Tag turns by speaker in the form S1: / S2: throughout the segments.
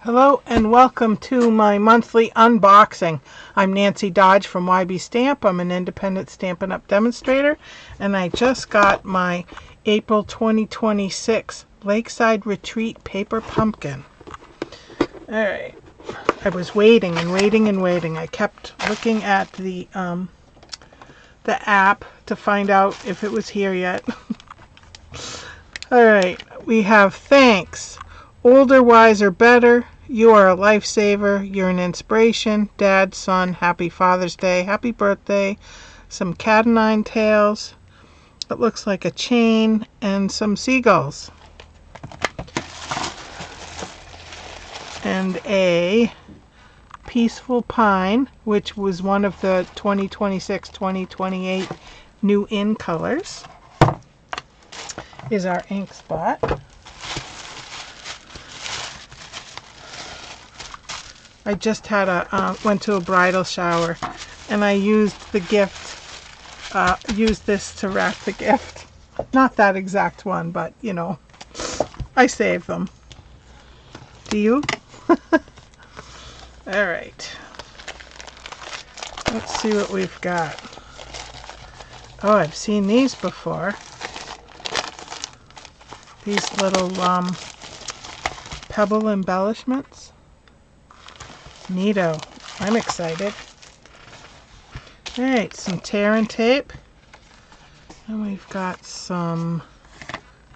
S1: Hello and welcome to my monthly unboxing. I'm Nancy Dodge from YB Stamp. I'm an independent Stampin' Up! Demonstrator, and I just got my April 2026 Lakeside Retreat paper pumpkin. Alright, I was waiting and waiting and waiting. I kept looking at the app to find out if it was here yet. Alright, we have thanks. Older, wiser, better. You are a lifesaver. You're an inspiration. Dad, son, happy Father's Day. Happy birthday. Some cat o' nine tails. It looks like a chain and some seagulls. And a peaceful pine, which was one of the 2026-2028 new in colors, is our ink spot. I just had went to a bridal shower, and I used the gift, used this to wrap the gift. Not that exact one, but you know, I save them. Do you? All right. Let's see what we've got. Oh, I've seen these before. These little pebble embellishments. Neato. I'm excited. Alright, some tear and tape. And we've got some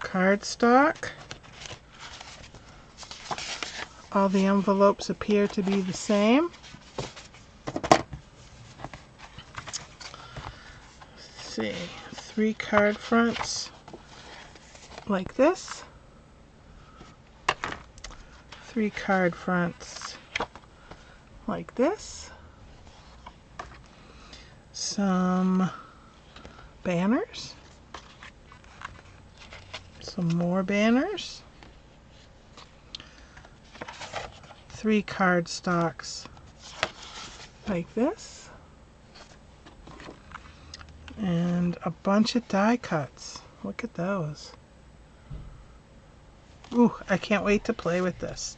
S1: cardstock. All the envelopes appear to be the same. Let's see. 3 card fronts like this. 3 card fronts like this. Some banners. Some more banners. 3 card stocks like this. And a bunch of die cuts. Look at those. Ooh, I can't wait to play with this.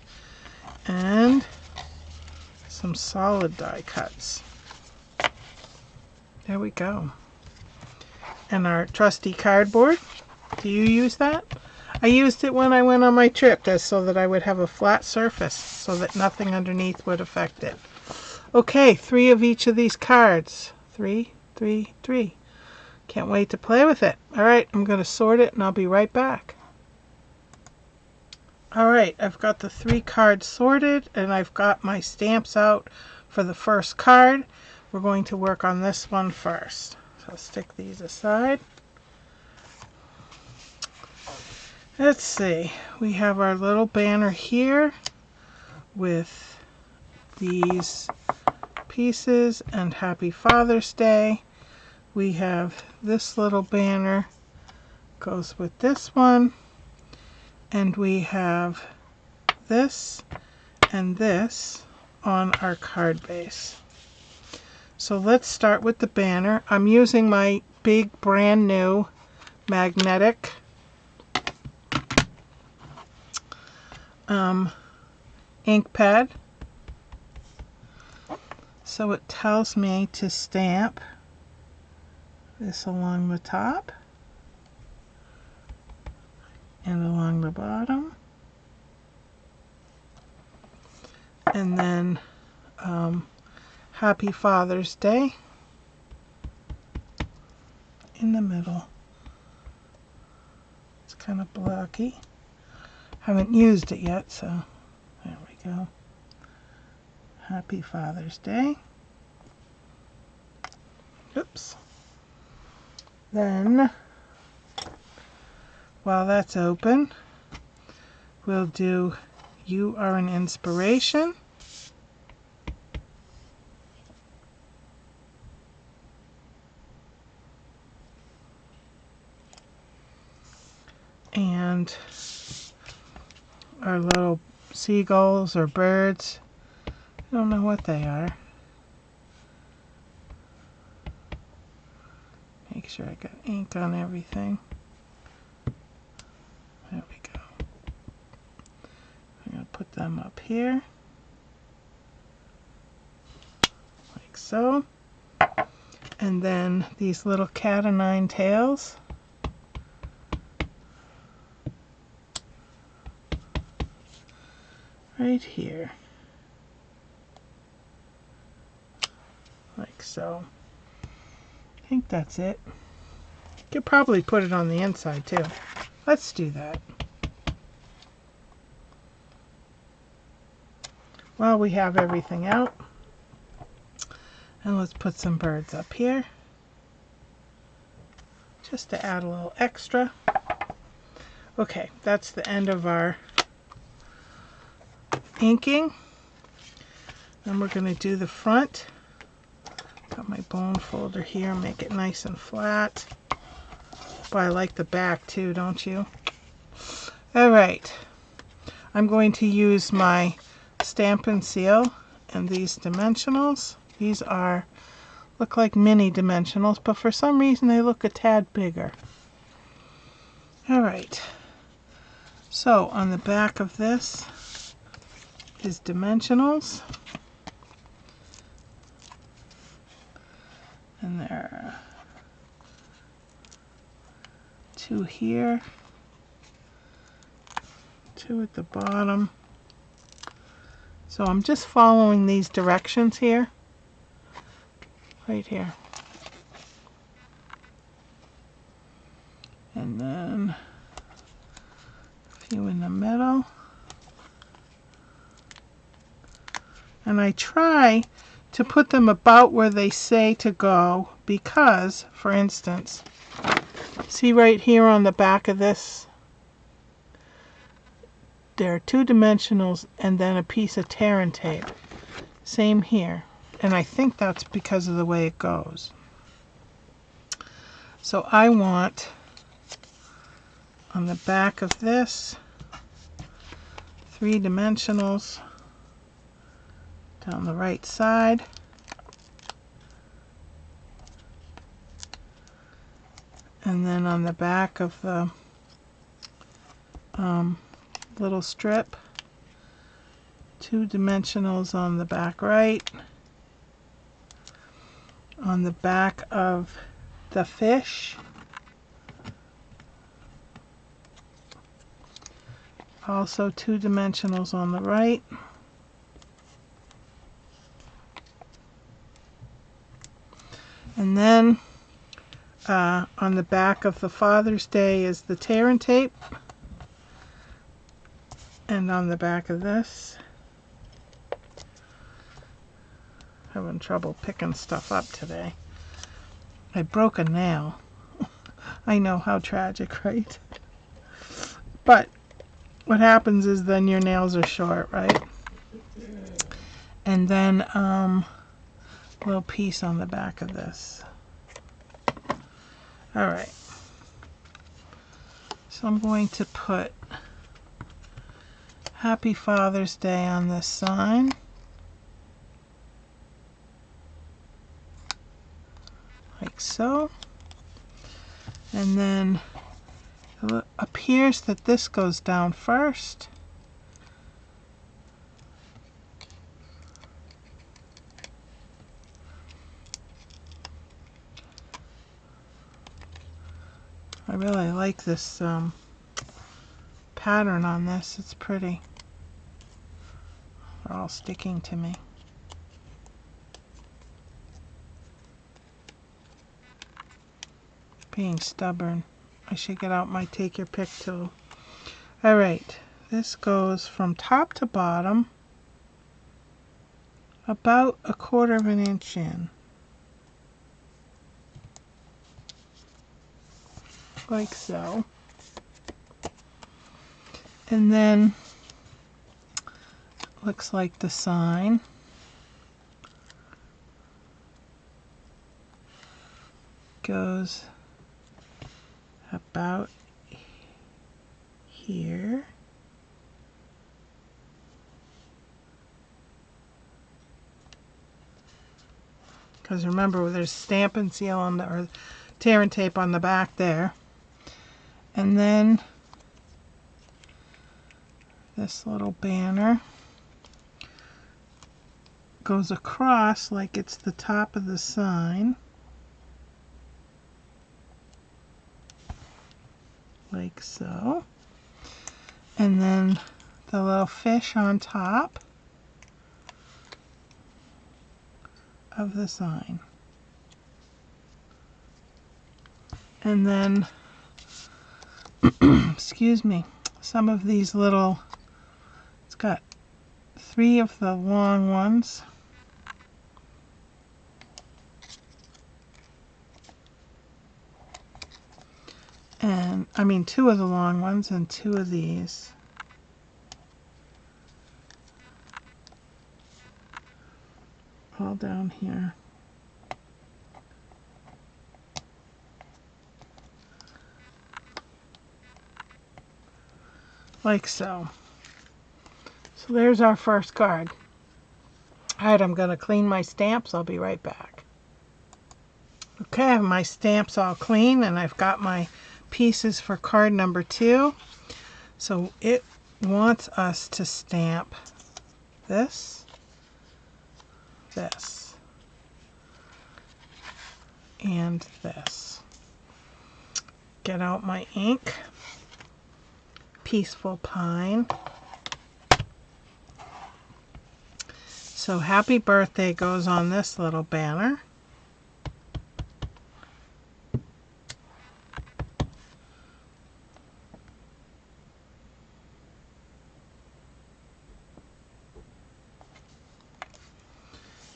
S1: And some solid die cuts. There we go. And our trusty cardboard. Do you use that? I used it when I went on my trip, just so that I would have a flat surface, so that nothing underneath would affect it. Okay, 3 of each of these cards. 3, 3, 3. Can't wait to play with it. Alright, I'm going to sort it and I'll be right back. Alright, I've got the 3 cards sorted, and I've got my stamps out for the first card. We're going to work on this one first. So I'll stick these aside. Let's see. We have our little banner here with these pieces and Happy Father's Day. We have this little banner, goes with this one. And we have this and this on our card base. So let's start with the banner. I'm using my big brand new magnetic ink pad. So it tells me to stamp this along the top and along the bottom, and then Happy Father's Day in the middle. It's kind of blocky. Haven't used it yet, so there we go. Happy Father's Day. Oops. Then, while that's open, we'll do You Are an Inspiration. And our little seagulls or birds. I don't know what they are. Make sure I got ink on everything. There we go. I'm going to put them up here, like so. And then these little cat o' nine tails, right here, like so. I think that's it. Could probably put it on the inside too. Let's do that. While we have everything out, and let's put some birds up here just to add a little extra. Okay, that's the end of our inking. Then we're going to do the front. Got my bone folder here, make it nice and flat. But I like the back too, don't you? Alright, I'm going to use my Stampin' Seal and these dimensionals. These look like mini dimensionals, but for some reason they look a tad bigger. Alright, so on the back of this is dimensionals. And there are 2 here, 2 at the bottom. So I'm just following these directions here, right here. And then a few in the middle. And I try to put them about where they say to go because, for instance, see right here on the back of this, there are 2 dimensionals and then a piece of tear and tape. Same here. And I think that's because of the way it goes. So I want on the back of this 3 dimensionals down the right side. And then on the back of the little strip, 2 dimensionals on the back right. On the back of the fish, also 2 dimensionals on the right. And then on the back of the Father's Day is the tear and tape. And on the back of this, having trouble picking stuff up today. I broke a nail. I know, how tragic, right? But what happens is then your nails are short, right? And then a little piece on the back of this. Alright. So I'm going to put Happy Father's Day on this sign. Like so. And then it appears that this goes down first. I really like this pattern on this. It's pretty. They're all sticking to me. Being stubborn. I should get out my take your pick tool. Alright, this goes from top to bottom about 1/4 of an inch in. Like so. And then looks like the sign goes about here. Because remember, there's Stampin' Seal on the, or tear and tape on the back there. And then This little banner goes across like it's the top of the sign, like so, and then the little fish on top of the sign. And then excuse me, some of these little, it's got 3 of the long ones, and I mean 2 of the long ones and 2 of these. All down here. Like so. So there's our first card. Alright, I'm going to clean my stamps. I'll be right back. Okay, I have my stamps all clean, and I've got my pieces for card number 2. So it wants us to stamp this, this, and this. Get out my ink. Peaceful Pine. So happy birthday goes on this little banner.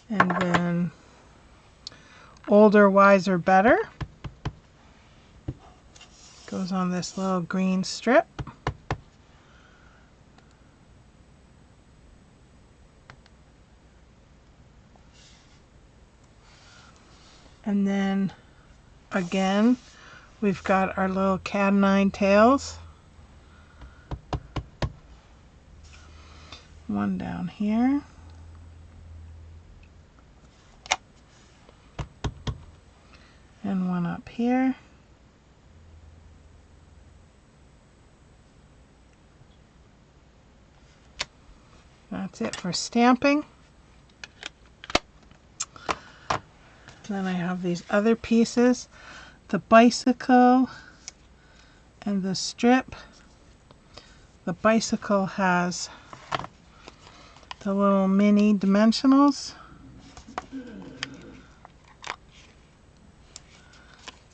S1: And then Older, Wiser, Better goes on this little green strip. And then again, we've got our little cat o' nine tails. One down here. And one up here. That's it for stamping. Then I have these other pieces, the bicycle and the strip. The bicycle has the little mini dimensionals.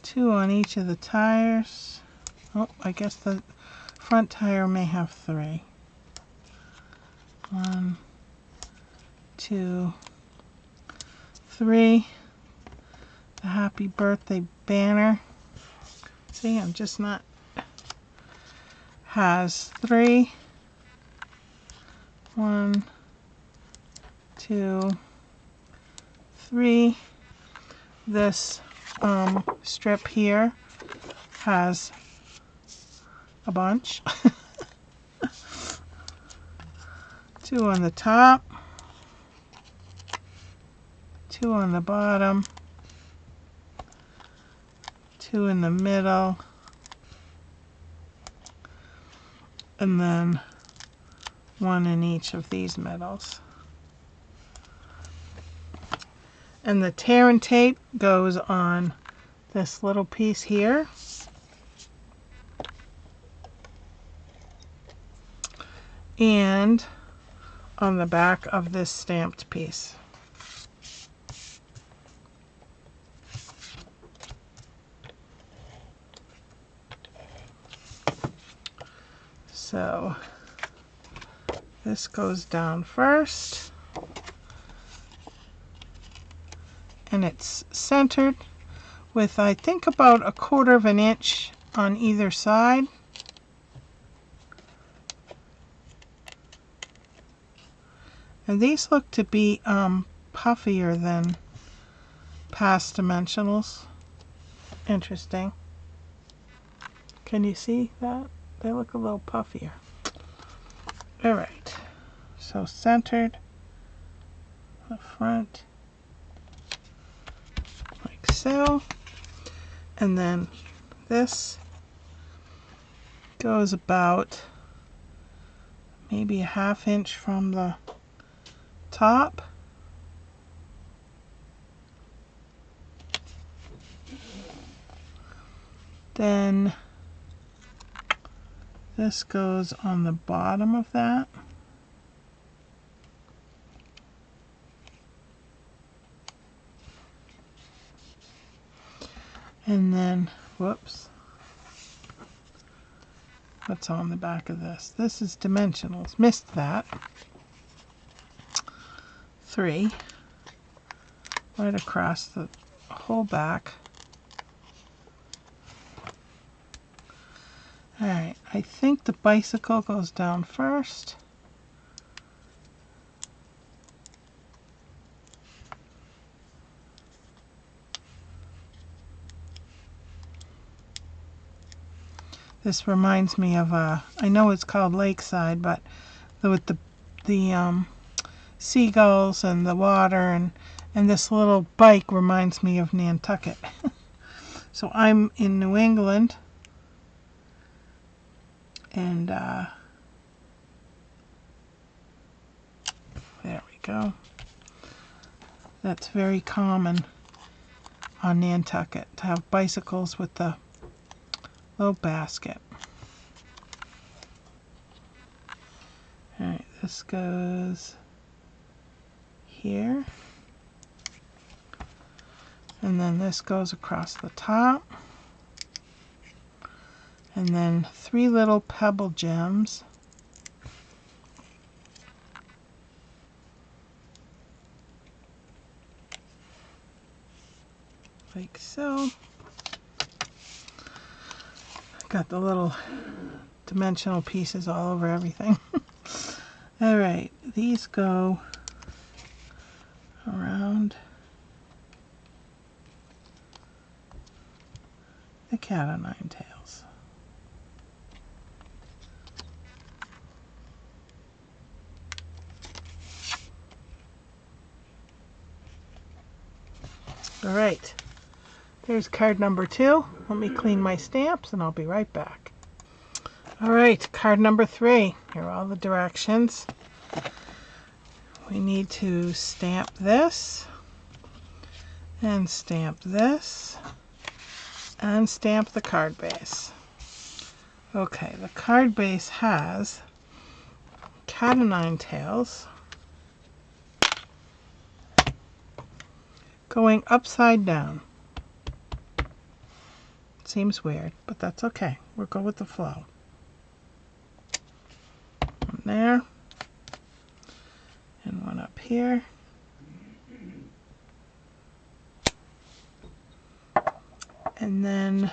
S1: 2 on each of the tires. Oh, I guess the front tire may have 3. 1, 2, 3. The happy birthday banner. See, I'm just not. Has 3. 1, 2, 3. This strip here has a bunch. 2 on the top, 2 on the bottom, 2 in the middle, and then 1 in each of these middles. And the tear and tape goes on this little piece here. And on the back of this stamped piece. So this goes down first, and it's centered with, I think, about 1/4 of an inch on either side. And these look to be puffier than past dimensionals. Interesting. Can you see that? They look a little puffier. Alright, so centered, the front, like so. And then this goes about maybe a 1/2 inch from the top. Then this goes on the bottom of that. And then, whoops, what's on the back of this? This is dimensionals. Missed that. 3 right across the whole back. Alright, I think the bicycle goes down first. This reminds me of I know it's called Lakeside, but with the seagulls and the water, and this little bike reminds me of Nantucket. So I'm in New England, and there we go. That's very common on Nantucket to have bicycles with the little basket. Alright, this goes here. And then this goes across the top. And then 3 little pebble gems. Like so. Got the little dimensional pieces all over everything. Alright, these go around the cat o' nine tails. Alright, there's card number 2. Let me clean my stamps and I'll be right back. Alright, card number 3. Here are all the directions. We need to stamp this, and stamp this, and stamp the card base. Okay, the card base has cat o' nine tails going upside down. Seems weird, but that's okay. We'll go with the flow. One there, and one up here. And then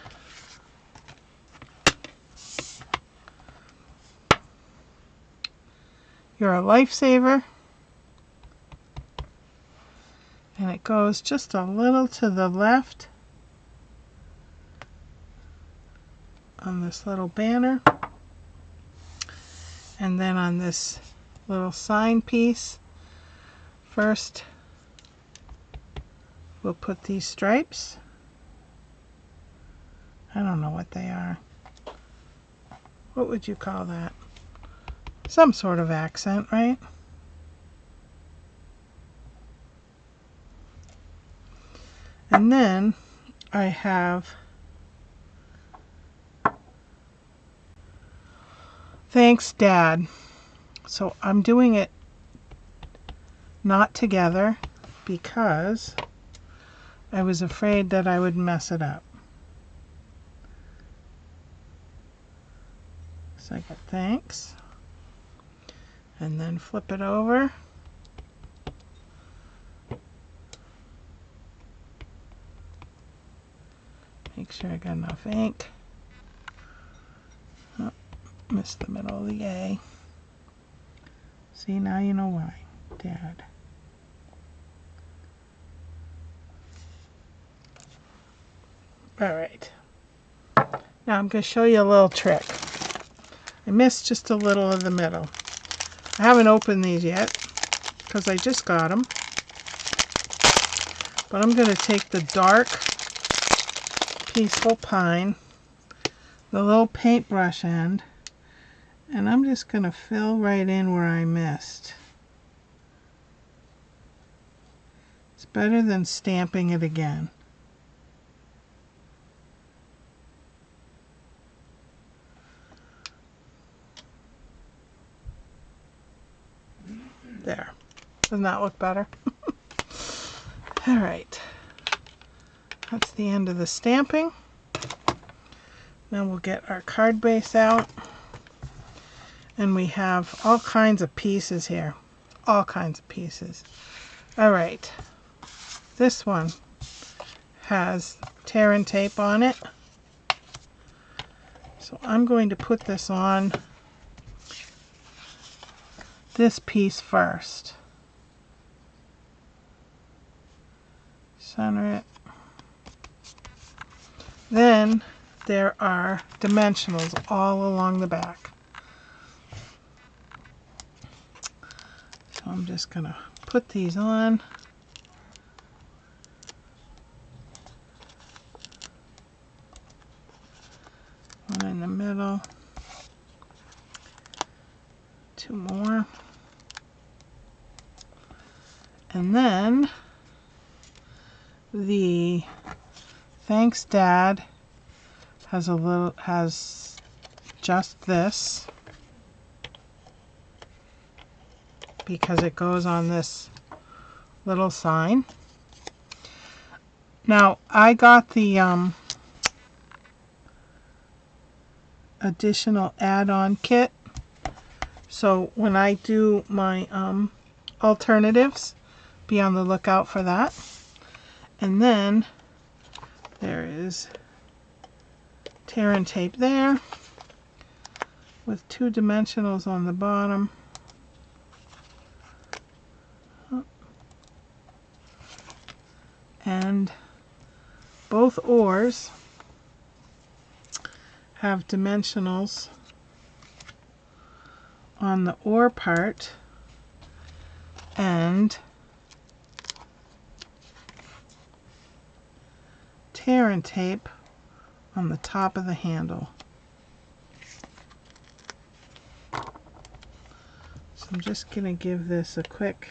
S1: you're a lifesaver. And it goes just a little to the left on this little banner. And then on this little sign piece, first we'll put these stripes. I don't know what they are. What would you call that? Some sort of accent, right? And then I have thanks, Dad. So I'm doing it not together because I was afraid that I would mess it up. So I got thanks, and then flip it over. Make sure I got enough ink. Oh, missed the middle of the A. See, now you know why, Dad. All right. Now I'm going to show you a little trick. I missed just a little of the middle. I haven't opened these yet because I just got them. But I'm going to take the dark Peaceful Pine, the little paintbrush end, And I'm just going to fill right in where I missed. It's better than stamping it again. There. Doesn't that look better? All right. That's the end of the stamping. Now we'll get our card base out. And we have all kinds of pieces here. All kinds of pieces. All right. This one has tear and tape on it. So I'm going to put this on this piece first. Center it. Then there are dimensionals all along the back. So I'm just going to put these on. One in the middle. Two more. And then the Thanks Dad has just this because it goes on this little sign. Now I got the additional add-on kit, so when I do my alternatives, be on the lookout for that. And then there is tear and tape there with two dimensionals on the bottom. And both oars have dimensionals on the oar part and tear and tape on the top of the handle. So I'm just going to give this a quick,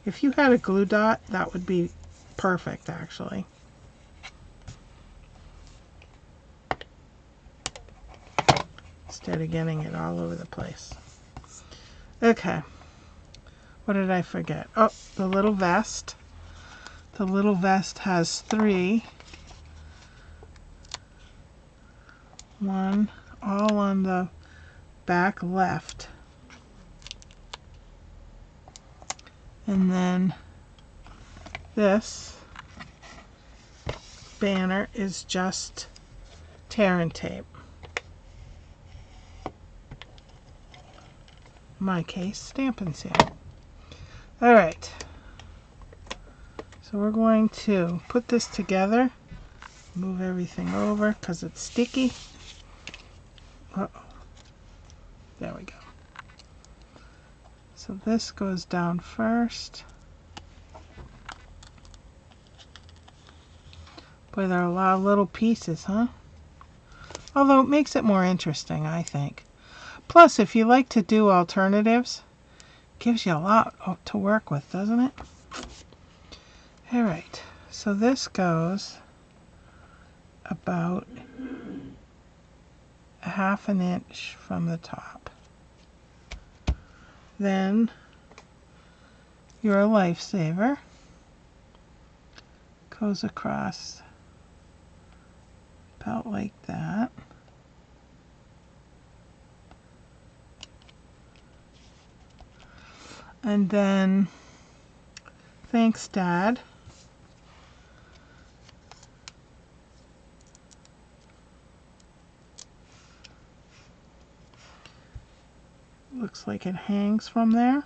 S1: if you had a glue dot, that would be perfect actually. Instead of getting it all over the place. Okay. What did I forget? Oh, the little vest. The little vest has three. One all on the back left. And then this banner is just tear and tape. In my case, Stampin' Seal. Alright. So we're going to put this together. Move everything over because it's sticky. Uh-oh. There we go. So this goes down first. Boy, there are a lot of little pieces, huh? Although it makes it more interesting, I think. Plus, if you like to do alternatives, it gives you a lot to work with, doesn't it? Alright, so this goes about a ½ an inch from the top. Then your Lifesaver goes across about like that. And then Thanks Dad looks like it hangs from there.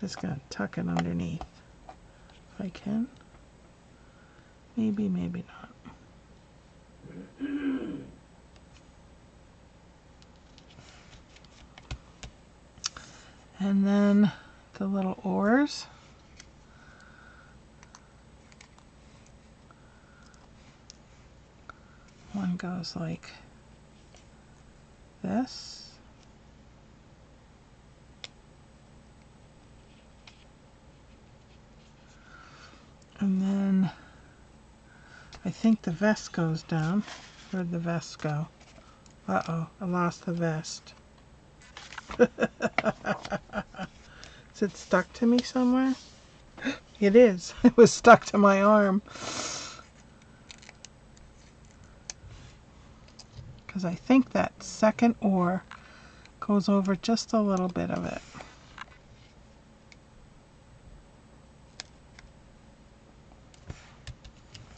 S1: Just gonna tuck it underneath if I can. Maybe, maybe not. And then the little oars goes like this. And then I think the vest goes down. Where'd the vest go? Uh-oh, I lost the vest. Is it stuck to me somewhere? It is. It was stuck to my arm. Because I think that second oar goes over just a little bit of it.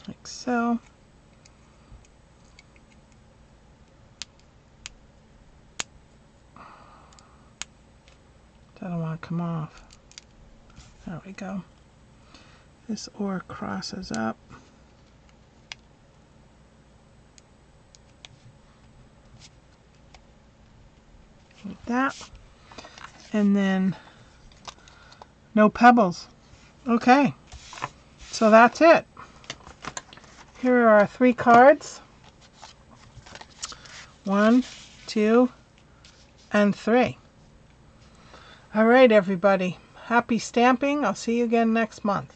S1: Like so. That don't want to come off. There we go. This oar crosses up. Like that. And then no pebbles. Okay. So that's it. Here are our 3 cards. 1, 2, and 3. All right, everybody. Happy stamping. I'll see you again next month.